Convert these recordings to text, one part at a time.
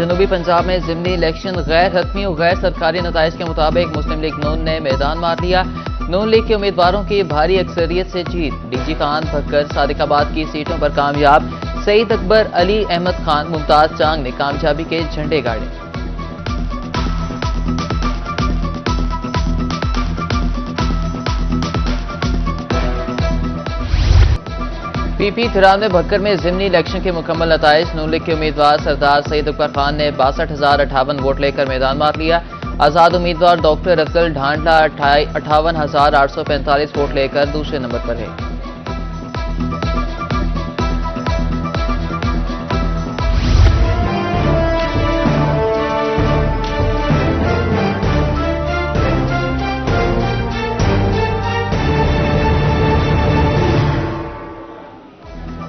जनूबी पंजाब में ज़िमनी इलेक्शन गैर हतमी और गैर सरकारी नताइज के मुताबिक मुस्लिम लीग नून ने मैदान मार लिया। नून लीग के उम्मीदवारों की भारी अक्सरियत से जीत। डीजी खान भक्कर सादिकाबाद की सीटों पर कामयाब। सईद अकबर, अली अहमद खान, मुमताज चांग ने कामयाबी के झंडे गाड़े। पीपी थिरान में भक्कर में ज़िमनी इलेक्शन के मुकम्मल नताइज। नून लीग के उम्मीदवार सरदार सईद अकबर खान ने 62,058 वोट लेकर मैदान मार लिया। आज़ाद उम्मीदवार डॉक्टर अफजल ढांडला 58,845 वोट लेकर दूसरे नंबर पर है।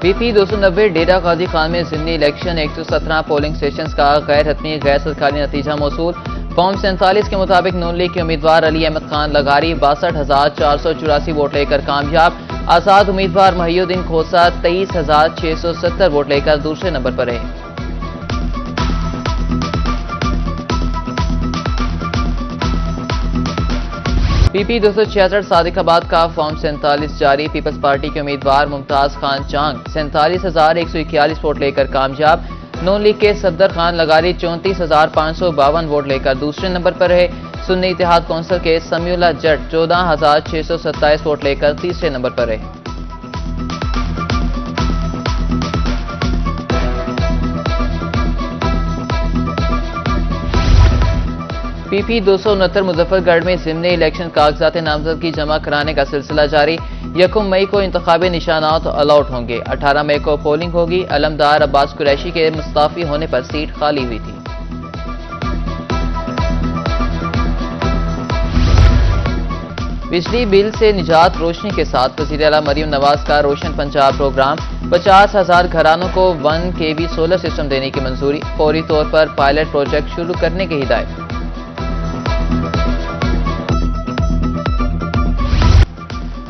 पीपी 290 डेरा गाजी खान में ज़िमनी इलेक्शन 117 पोलिंग स्टेशन का गैर हतमी गैर सरकारी नतीजा मौसूल। फॉर्म 47 के मुताबिक नून लीग के उम्मीदवार अली अहमद खान लगारी 62,484 वोट लेकर कामयाब। आज़ाद उम्मीदवार महिउद्दीन खोसा 23,670 वोट लेकर दूसरे नंबर पर रहे। पीपी 266 सादिकाबाद का फॉर्म 47 जारी। पीपल्स पार्टी के उम्मीदवार मुमताज खान चांग 47,141 वोट लेकर कामयाब। नून लीग के सफदर खान लगारी 34,552 वोट लेकर दूसरे नंबर पर रहे। सुन्नी इत्तेहाद कौंसिल के समीउल्लाह जट 14,627 वोट लेकर तीसरे नंबर पर रहे। पीपी 269 मुजफ्फरगढ़ में ज़िमनी इलेक्शन कागजात नामजद की जमा कराने का सिलसिला जारी। 1 मई को इंतखाबी निशानात अलॉट होंगे। 18 मई को पोलिंग होगी। अलमदार अब्बास कुरैशी के मुस्ताफी होने पर सीट खाली हुई थी। बिजली बिल से निजात रोशनी के साथ वज़ीर आला मरियम नवाज का रोशन पंजाब प्रोग्राम। 50,000 घरानों को 1 kV सोलर सिस्टम देने की मंजूरी। फौरी तौर पर पायलट प्रोजेक्ट शुरू करने की हिदायत।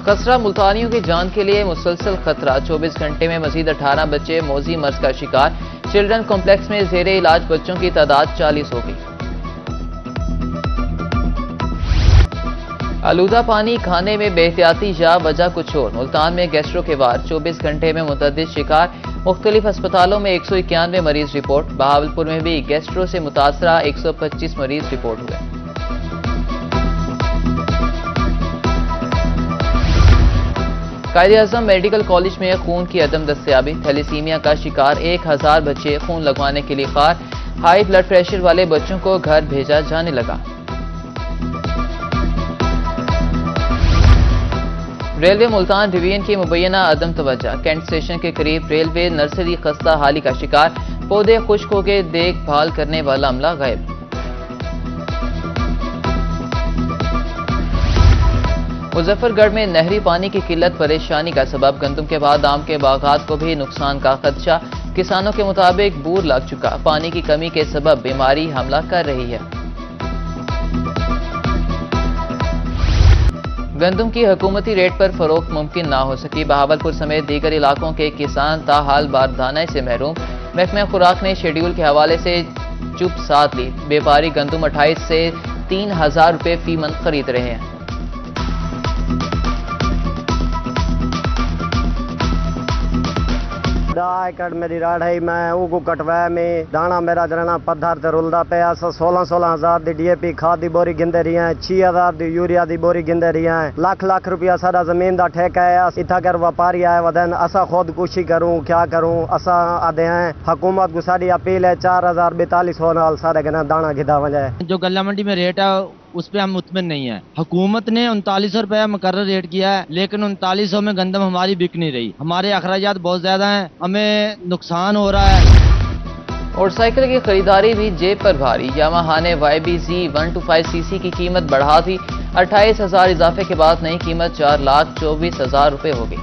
खसरा मुल्तानियों की जान के लिए मुसलसल खतरा। 24 घंटे में मजीद 18 बच्चे मौजी मर्ज का शिकार। चिल्ड्रन कॉम्प्लेक्स में जेरे इलाज बच्चों की तादाद 40 हो गई। आलूदा पानी खाने में बेहतियाती या वजह कुछ और। मुल्तान में गैस्ट्रो के वार। 24 घंटे में मुतअद्दिद शिकार। मुख्तलिफ अस्पतालों में 191 मरीज रिपोर्ट। बहावलपुर में भी गैस्ट्रो से मुतासरा 125 मरीज रिपोर्ट हुए। कायद-ए-आज़म मेडिकल कॉलेज में खून की अदम दस्तयाबी। थैलेसीमिया का शिकार 1000 बच्चे खून लगवाने के लिए ख्वार। हाई ब्लड प्रेशर वाले बच्चों को घर भेजा जाने लगा। रेलवे मुल्तान डिवीजन की मुबैना अदम तवज्जो। कैंट स्टेशन के करीब रेलवे नर्सरी खस्ता हाली का शिकार। पौधे खुश्क होकर देखभाल करने वाला अमला गायब। मुजफ्फरगढ़ में नहरी पानी की किल्लत परेशानी का सबब। गंदम के बाद आम के बागात को भी नुकसान का खदशा। किसानों के मुताबिक बूर लग चुका। पानी की कमी के सबब बीमारी हमला कर रही है। गंदम की हुकूमती रेट पर फरोख्त मुमकिन ना हो सकी। बहावलपुर समेत दीगर इलाकों के किसान ताहाल बारदाने से महरूम। महकमा खुराक ने शेड्यूल के हवाले से चुप साध ली। व्यापारी गंदम 28 से 3,000 रुपये फी मन खरीद रहे हैं। एकड़ मेरी राड़ है। मैं उगू कटवाया में दाना मेरा जरना पत्थर ते रुलदा पे 16,000 दी DAP खाद दी बोरी गिंदे रही है। 6,000 दी यूरिया दी बोरी गिंदे रही है। लाख रुपया सारा जमीन दा ठेका है। इथा कर व्यापारी आए वदन असा खुद कुशी करूं क्या करूं असा आदे हैं। हुकूमत को सारी अपील है 4,042 होना सारे गना दाना गिदा वजह। जो गल्ला मंडी में रेट है उस पर हम मुतमिन नहीं है। हुकूमत ने 3900 रुपया मुकर्रर रेट किया है, लेकिन 3900 में गंदम हमारी बिक नहीं रही। हमारे अखराजात बहुत ज्यादा हैं, हमें नुकसान हो रहा है। मोटरसाइकिल की खरीदारी भी जेब पर भारी। यामाहा ने YBZ 125cc की कीमत बढ़ा दी। 28,000 इजाफे के बाद नई कीमत 4,24,000 रुपये हो गई।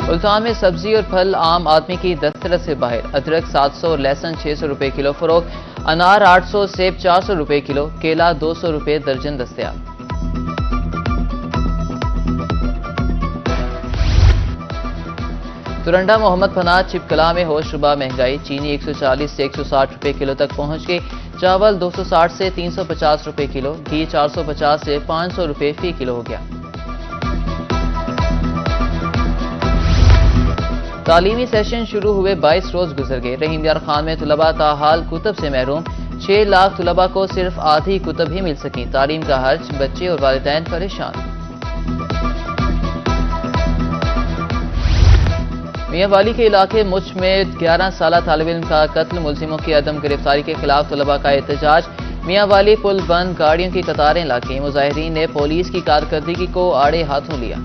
मुल्तान में सब्जी और फल आम आदमी की दस्तरस से बाहर। अदरक 700 और लहसुन 600 रुपये किलो फरोख्त। अनार 800, सेब 400 रुपये किलो, केला 200 रुपये दर्जन दस्तयाब। तुरंडा मोहम्मद पनाह चिपकला में होश रुबा महंगाई, चीनी 140 से 160 रुपए किलो तक पहुंच गई, चावल 260 से 350 रुपए किलो, घी 450 से 500 रुपए फी किलो हो गया। तालीमी सेशन शुरू हुए 22 रोज गुजर गए। रहीम यार खान में तुलबा ताहाल कुतब से महरूम, 6 लाख तुलबा को सिर्फ आधी कुतब ही मिल सकी। तालीम का हर्ज, बच्चे और वालिदैन परेशान। मियांवाली के इलाके मुच में 11 साला तालिब इल्म का कत्ल, मुलजिमों की अदम गिरफ्तारी के खिलाफ तुलबा का एहतजाज। मियांवाली पुल बंद, गाड़ियों की कतारें लगी। मुजाहिरीन ने पुलिस की कारकर्दगी को आड़े हाथों लिया।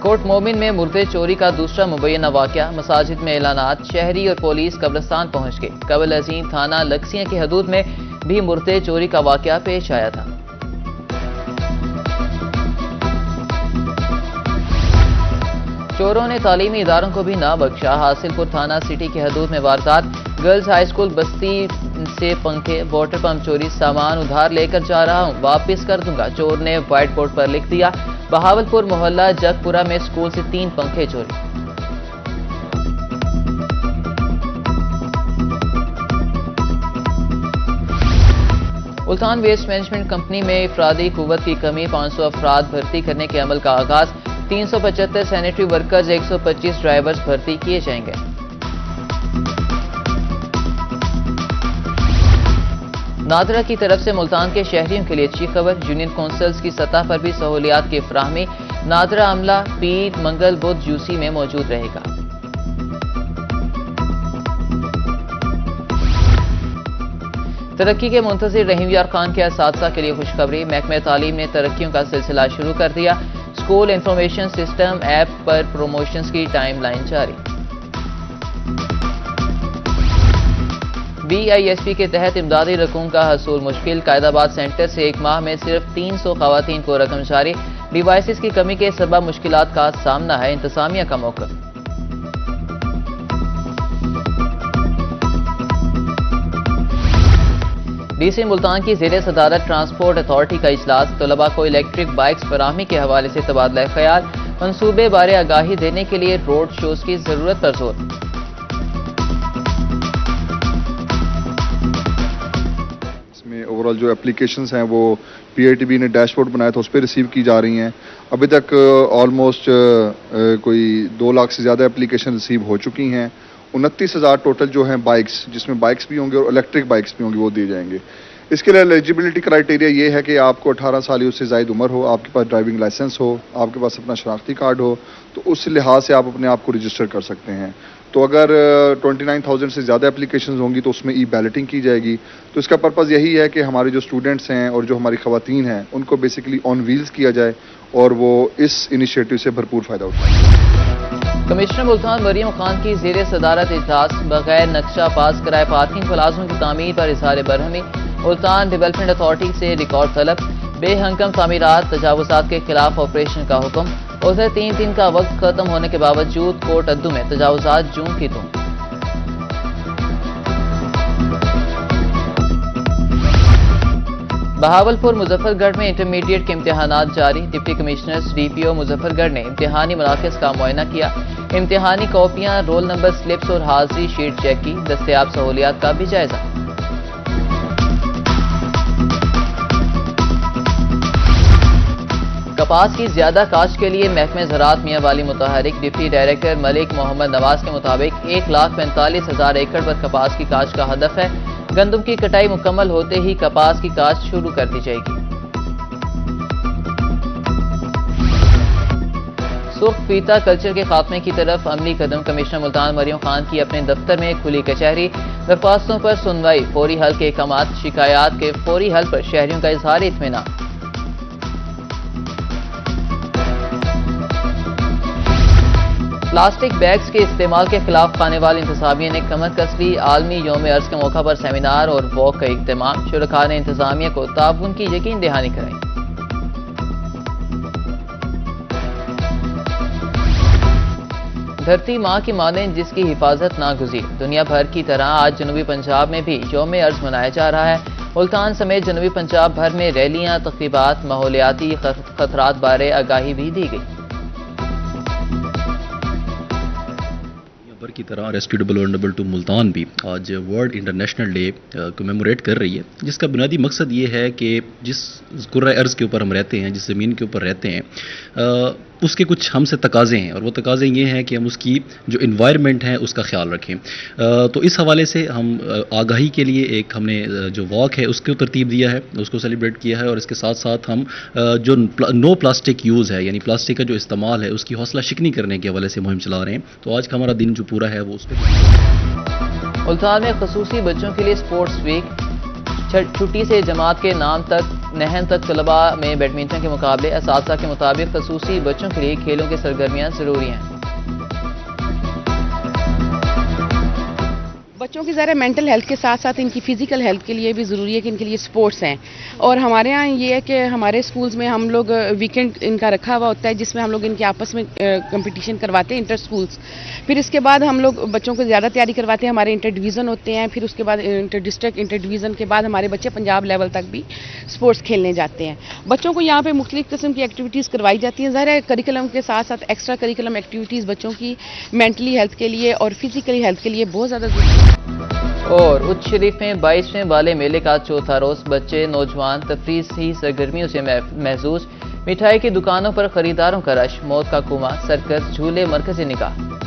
कोट मोमिन में मुर्दे चोरी का दूसरा मुबैना वाकया, मसाजिद में ऐलानात, शहरी और पुलिस कब्रिस्तान पहुंच गए। कबल अजीम थाना लक्सियां की हदूद में भी मुर्दे चोरी का वाकया पेश आया था। चोरों ने तालीमी इदारों को भी ना बख्शा। हासिलपुर थाना सिटी की हदूद में वारदात, गर्ल्स हाई स्कूल बस्ती से पंखे, वाटर पंप चोरी, सामान उधार लेकर जा रहा हूं, वापस कर दूंगा, चोर ने व्हाइट बोर्ड पर लिख दिया। बहावलपुर मोहल्ला जगपुरा में स्कूल से 3 पंखे चोरी। मुल्तान वेस्ट मैनेजमेंट कंपनी में इफरादी कुव्वत की कमी, 500 अफराद भर्ती करने के अमल का आगाज, 375 सैनिटरी वर्कर्स, 125 ड्राइवर्स भर्ती किए जाएंगे। नादरा की तरफ से मुल्तान के शहरियों के लिए अच्छी खबर, यूनियन काउंसिल्स की सतह पर भी सहूलियात की फ्राहमी। नादरा अमला पीर, मंगल, बुध, यूसी में मौजूद रहेगा। तरक्की के मुंतज़िर रहीम यार खान के असातिज़ा के लिए खुशखबरी, महकमे तालीम ने तरक्कियों का सिलसिला शुरू कर दिया। स्कूल इंफॉर्मेशन सिस्टम ऐप पर प्रमोशंस की टाइमलाइन जारी। BISP के तहत इमदादी रकूम का हसूल मुश्किल, कायदाबाद सेंटर से 1 माह में सिर्फ 300 खवातीन को रकम जारी। डिवाइसेस की कमी के सबब मुश्किलात का सामना है, इंतजामिया का मौक़िफ़। DC मुल्तान की ज़ेरे सदारत ट्रांसपोर्ट अथॉरिटी का इजलास, तलबा को इलेक्ट्रिक बाइक्स फराहमी के हवाले से तबादला ख्याल, मंसूबे बारे आगाही देने के लिए रोड शोज की जरूरत पर जोर। इसमें ओवरऑल जो एप्लीकेशंस हैं वो PITB ने डैशबोर्ड बनाया था, उस पर रिसीव की जा रही हैं। अभी तक ऑलमोस्ट कोई 2 लाख से ज़्यादा एप्लीकेशन रिसीव हो चुकी हैं। 29,000 टोटल जो हैं बाइक्स, जिसमें बाइक्स भी होंगे और इलेक्ट्रिक बाइक्स भी होंगी, वो दिए जाएंगे। इसके लिए एलिजिबिलिटी क्राइटेरिया ये है कि आपको 18 साल या उससे ज़ायद उम्र हो, आपके पास ड्राइविंग लाइसेंस हो, आपके पास अपना शनाख्ती कार्ड हो, तो उस लिहाज से आप अपने आप को रजिस्टर कर सकते हैं। तो अगर 29,000 से ज़्यादा एप्लीकेशंस होंगी तो उसमें बैलेटिंग की जाएगी। तो इसका पर्पज़ यही है कि हमारे जो स्टूडेंट्स हैं और जो हमारी ख़वातीन हैं उनको बेसिकली ऑन व्हील्स किया जाए और वो इस इनिशिएटिव से भरपूर फ़ायदा उठाएं। कमिश्नर मुल्तान मरियम खान की ज़ेरे सदारत इजलास, बगैर नक्शा पास कराए पार्किंग प्लाजों की तामीर पर इजहार बरहमी। मुल्तान डेवलपमेंट अथॉरिटी से रिकॉर्ड तलब, बेहंगम तामीरात तजावुजात के खिलाफ ऑपरेशन का हुक्म। उधर 3 दिन का वक्त खत्म होने के बावजूद कोट अद्दू में तजावुजात जून की धूम। बहावलपुर मुजफ्फरगढ़ में इंटरमीडिएट के इम्तिहानात जारी। डिप्टी कमिश्नर्स DPO मुजफ्फरगढ़ ने इम्तिहानी मराकज़ का मुआयना किया। इम्तिहानी कॉपियां, रोल नंबर स्लिप्स और हाजिरी शीट चेक की। दस्तयाब सहूलियात का भी जायजा। कपास की ज्यादा काश्त के लिए महकमे ज़राअत मियांवाली मुतहरिक। डिप्टी डायरेक्टर मलिक मोहम्मद नवाज के मुताबिक 1,45,000 एकड़ पर कपास की काश्त का हदफ है। गंदम की कटाई मुकम्मल होते ही कपास की काश्त शुरू कर दी जाएगी। सुर्ख फीता कल्चर के खात्मे की तरफ अमली कदम, कमिश्नर मुल्तान मरियम खान की अपने दफ्तर में खुली कचहरी। दरख्वास्तों पर सुनवाई, फौरी हल के अहकामात, शिकायत के फौरी हल पर शहरियों का इजहार इत्मीनान। प्लास्टिक बैग्स के इस्तेमाल के खिलाफ खानेवाल इंतजामिया ने कमर कस ली। आलमी यौम अर्ज के मौका पर सेमिनार और वॉक का इख्तिमाम। शुरका ने इंतजामिया को ताउन की यकीन दहानी कराई। धरती माँ की मानें जिसकी हिफाजत नागुज़ीर। दुनिया भर की तरह आज जनूबी पंजाब में भी यौम अर्ज मनाया जा रहा है। मुल्तान समेत जनूबी पंजाब भर में रैलियां, तक़रीबात, माहौलियाती खतरात बारे आगाही भी दी गई। भर की तरह रेस्क्यूएबल वल्नरेबल टू मुल्तान भी आज वर्ल्ड इंटरनेशनल डे कमेमोरेट कर रही है, जिसका बुनियादी मकसद ये है कि जिस कुर्रा अर्ज़ के ऊपर हम रहते हैं, जिस ज़मीन के ऊपर रहते हैं, उसके कुछ हमसे तकाज़े हैं और वो तकाज़े ये हैं कि हम उसकी जो इन्वायरमेंट है उसका ख्याल रखें। तो इस हवाले से हम आगाही के लिए एक हमने जो वॉक है उसको तरतीब दिया है, उसको सेलिब्रेट किया है और इसके साथ साथ हम जो नो प्लास्टिक यूज़ है, यानी प्लास्टिक का जो इस्तेमाल है उसकी हौसला शिकनी करने के हवाले से मुहिम चला रहे हैं। तो आज का हमारा दिन जो पूरा है वो उस पर। मुल्तान में खसूसी बच्चों के लिए स्पोर्ट्स वीक, छुट्टी से जमात के नाम तक नहन तक तलबा में बैडमिंटन के मुकाबले। असातिज़ा के मुताबिक खसूसी बच्चों के लिए खेलों की सरगर्मियाँ ज़रूरी हैं। बच्चों की ज़रा मेंटल हेल्थ के साथ साथ इनकी फ़िज़िकल हेल्थ के लिए भी ज़रूरी है कि इनके लिए स्पोर्ट्स हैं। और हमारे यहाँ ये है कि हमारे स्कूल्स में हम लोग वीकेंड इनका रखा हुआ होता है, जिसमें हम लोग इनके आपस में कंपटीशन करवाते हैं इंटर स्कूल्स। फिर इसके बाद हम लोग बच्चों को ज़्यादा तैयारी करवाते हैं, हमारे इंटर डिवीज़न होते हैं। फिर उसके बाद इंटर डिस्ट्रिक्ट, इंटर डिवीज़न के बाद हमारे बच्चे पंजाब लेवल तक भी स्पोर्ट्स खेलने जाते हैं। बच्चों को यहाँ पर मुख्तलिफ़ किस्म की एक्टिविटीज़ करवाई जाती हैं। ज़ाहिर है करिकुलम के साथ साथ एक्स्ट्रा करिकुलम एक्टिविटीज़ बच्चों की मेंटली हेल्थ के लिए और फिज़िकली हेल्थ के लिए बहुत ज़्यादा ज़रूरी है। और उच्च शरीफ में 22वें बाले मेले का चौथा रोज बच्चे, नौजवान तफरीही सरगर्मियों से महजूज। मिठाई की दुकानों पर खरीदारों का रश, मौत का कुआं, सर्कस, झूले, मरकज़ी निगाह।